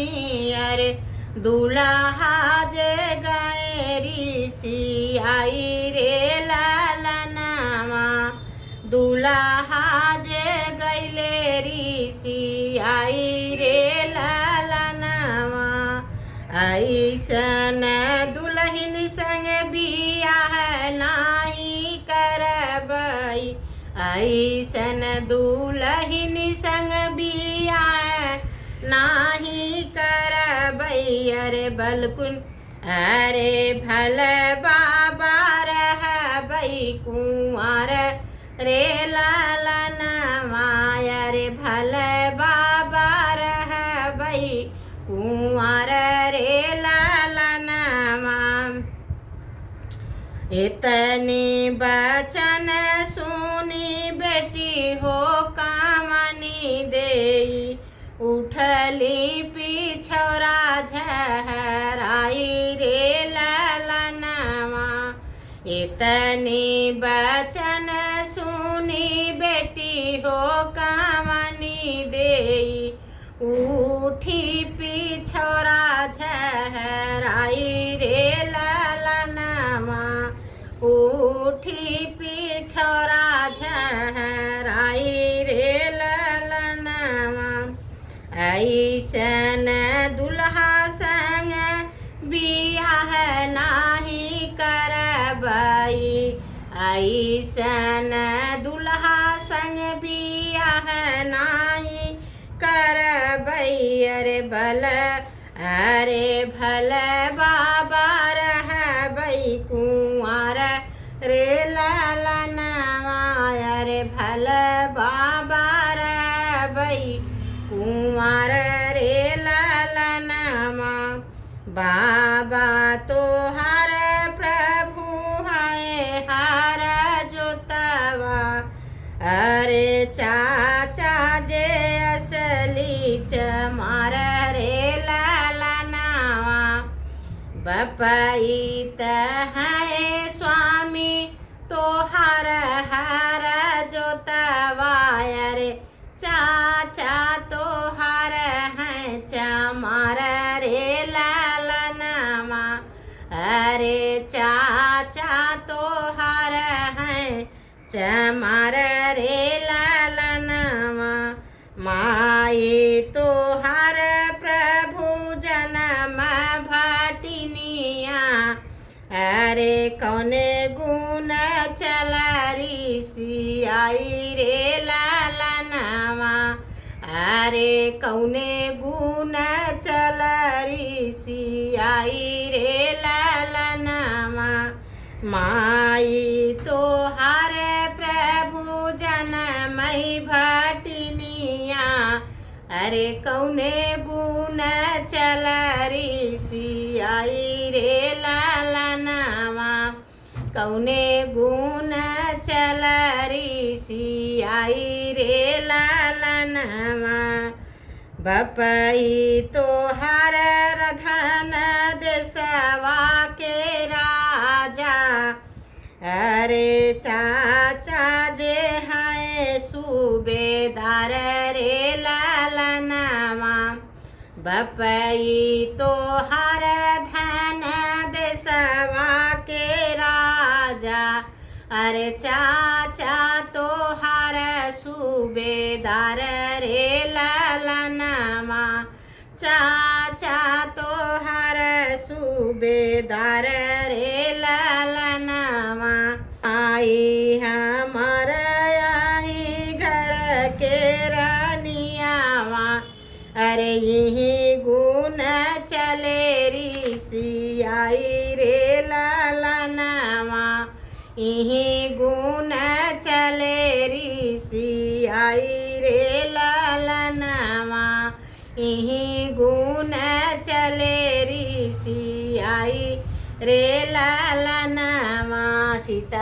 देखी अरे दूल्हा जे गए ऋषि आई रे लालनावा। दूल्हा जे गैले ऋषि आई रे लालनावा। ऐसन दुल्हन संग बियाह नाही करबई। ऐसन दुल्हन संग बियाह नाही करबई। अरे बलकुन अरे भल बाबा रहबई कुंवर रे लालनवा। अरे भल बाबा रहबई कुंवर रे लालनवा। इतनी बचन सुनी बेटी हो कामनी देई। उठली पिछौरा झहराई रे लालनवा। इतनी बचन सुनी बेटी हो कामनी देई। उठी पिछौरा झहराई रे लालनवा। उठी पिछौरा झहराई रे लालनवा। ऐसन दुल्हा संग बियाह नाही करबई। ऐसन दुल्हा संग बियाह नाही करबई। अरे भल बाबा रहबई कुंवर रे लालनवा। अरे भल बाबा रहबई कुंवर रे लालनवा। बाबा तोहार प्रभु है हार जोतवा। अरे चाचा जे असली चमार रे लालनवा। बपईत है स्वामी तोहार हार जोतवा। अरे चाचा तोहार है चमार रे लालनवा। अरे चाचा तोहार है चमार रे लालनवा। माई तोहार प्रभु जन्म भटिनिया। अरे कौने गुण चल ऋषि आई रे लालनवा। अरे कौने गुण चल ऋषि आई रे लालनवा। माई तोहार प्रभु जनमई भटिनिया। अरे कौने गुण चल ऋषि आई रे लालनवा। कौने गुण चल ऋषि आई रे लालनवा। बपई तोहार रधन देशवा के राजा। अरे चाचा जे है सूबेदार रे लालनवा। बपई तोहार धन देशवा के राजा। अरे चाचा तोहार सूबेदार रे लालनवा। चाचा तोहार सूबेदार रे लालनवा। आई हमर आई घर के रानियावा। अरे यही गुण चले ऋषि आई रे लालनवा। यही गुण चले ऋषि आई रे लालनवा। यही गुण चले ऋषि आई रे लालनवा। सीता